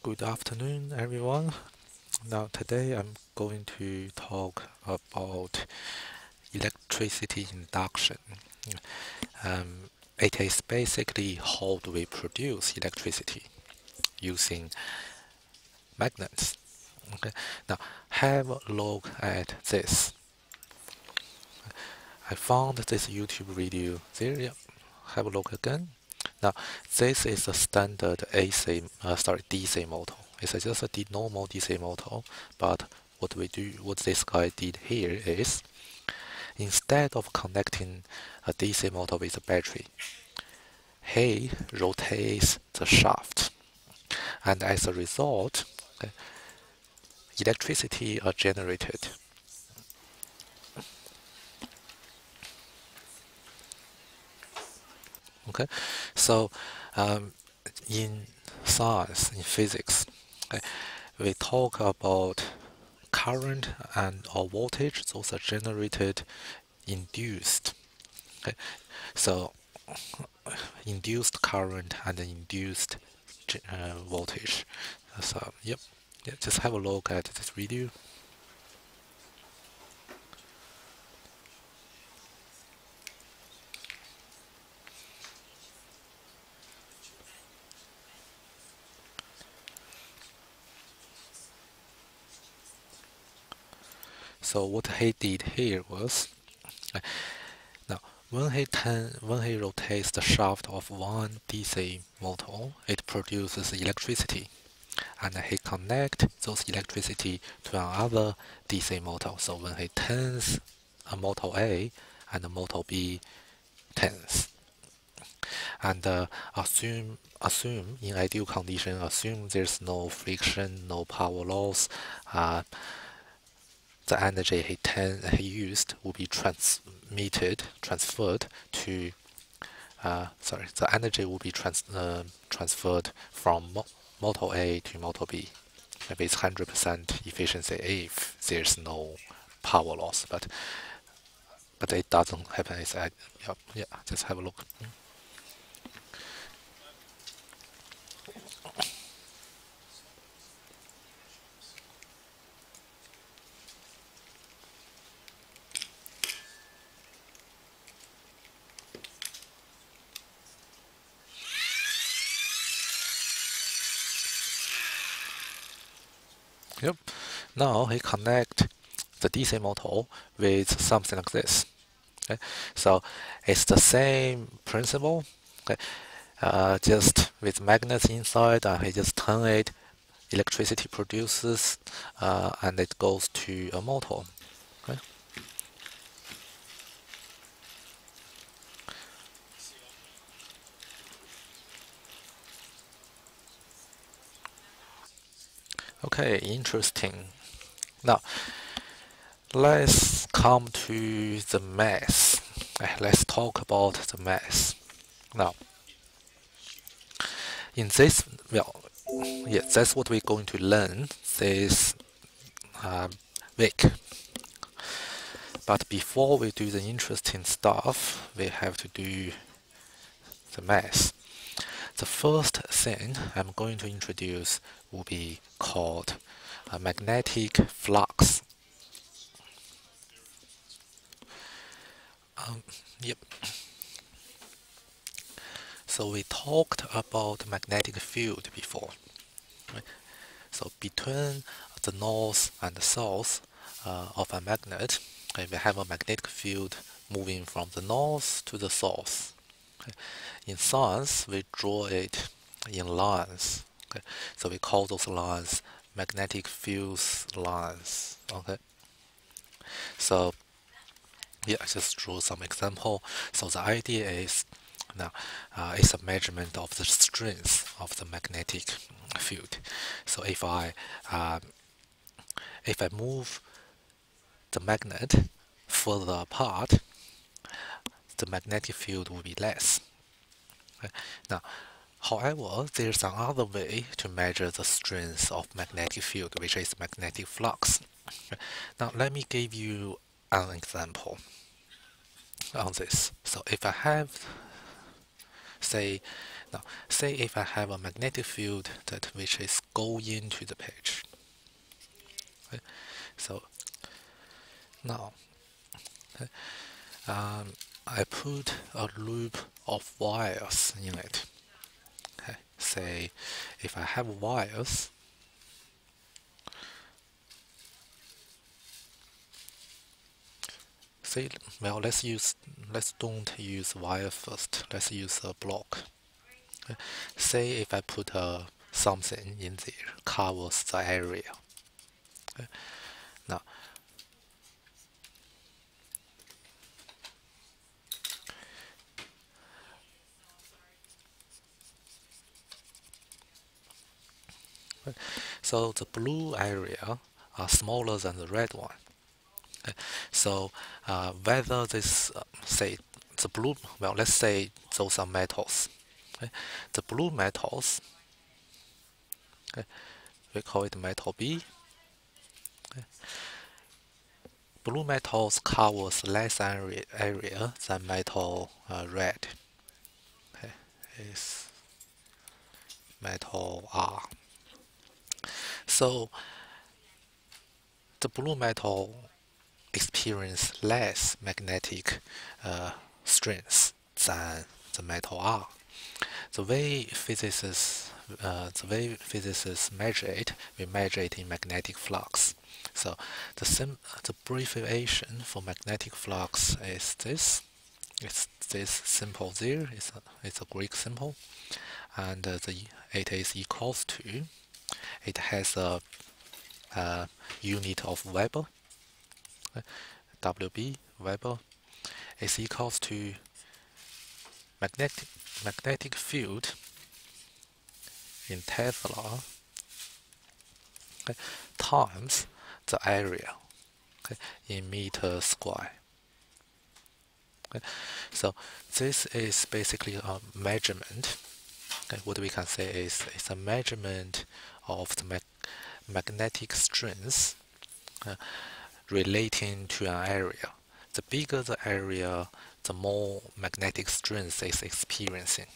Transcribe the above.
Good afternoon, everyone. Now, today I'm going to talk about electricity induction. It is basically how do we produce electricity using magnets. Okay. Now, have a look at this. I found this YouTube video there. Yeah. Have a look again. Now, this is a standard DC motor. It's just a normal DC motor, but what this guy did here is, instead of connecting a DC motor with a battery, he rotates the shaft, and as a result, electricity are generated. Okay, so in science, in physics, okay, we talk about current and or voltage. Those are generated, induced. Okay, so induced current and induced voltage. So yep, yeah, just have a look at this video. So what he did here was, now when he rotates the shaft of one DC motor, it produces electricity, and he connect those electricity to another DC motor. So when he turns a motor A and a motor B turns, and assume in ideal condition, assume there's no friction, no power loss, uh, the energy he used will be transferred to the energy will be transferred from motor A to motor B. Maybe it's 100% efficiency if there's no power loss, but it doesn't happen. Yeah, just have a look. Yep. Now he connect the DC motor with something like this. Okay? So it's the same principle. Okay? Just with magnets inside, and he just turn it, electricity produces, and it goes to a motor. Okay? Okay, interesting. Now let's come to the math. Let's talk about the math. Now, in this, well, yeah, that's what we're going to learn this week. But before we do the interesting stuff, we have to do the math. The first thing I'm going to introduce will be called a magnetic flux. Yep. So we talked about magnetic field before. Right? So between the north and the south of a magnet, okay, we have a magnetic field moving from the north to the south. Okay. In science, we draw it in lines. Okay. So we call those lines magnetic field lines. Okay. So yeah, I just draw some example. So the idea is now it's a measurement of the strength of the magnetic field. So if I move the magnet further apart, the magnetic field will be less. Okay. Now, however, there's another way to measure the strength of magnetic field, which is magnetic flux. Okay. Now, let me give you an example on this. So if I have Say now, say if I have a magnetic field that which is go into the page. Okay? So now I put a loop of wires in it. Okay? Say if I have wires, say well let's don't use wire first. Let's use a block. Okay? Say if I put something in there covers the area. Okay? Now so the blue area are smaller than the red one. Okay? So whether this say the blue, well, let's say those are metals. Okay? The blue metals, okay, we call it metal B. Okay? Blue metals covers less area than metal red. Okay? Is metal R. So the blue metal experience less magnetic strength than the metal R. The way physicists measure it, we measure it in magnetic flux. So the abbreviation for magnetic flux is this. It's this symbol there. It's a Greek symbol, and it is equals to. It has a unit of Weber. WB Weber is equals to magnetic field in Tesla, okay, times the area, okay, in meter square. Okay. So this is basically a measurement. Okay. What we can say is it's a measurement of the magnetic strength relating to an area. The bigger the area, the more magnetic strength it's experiencing.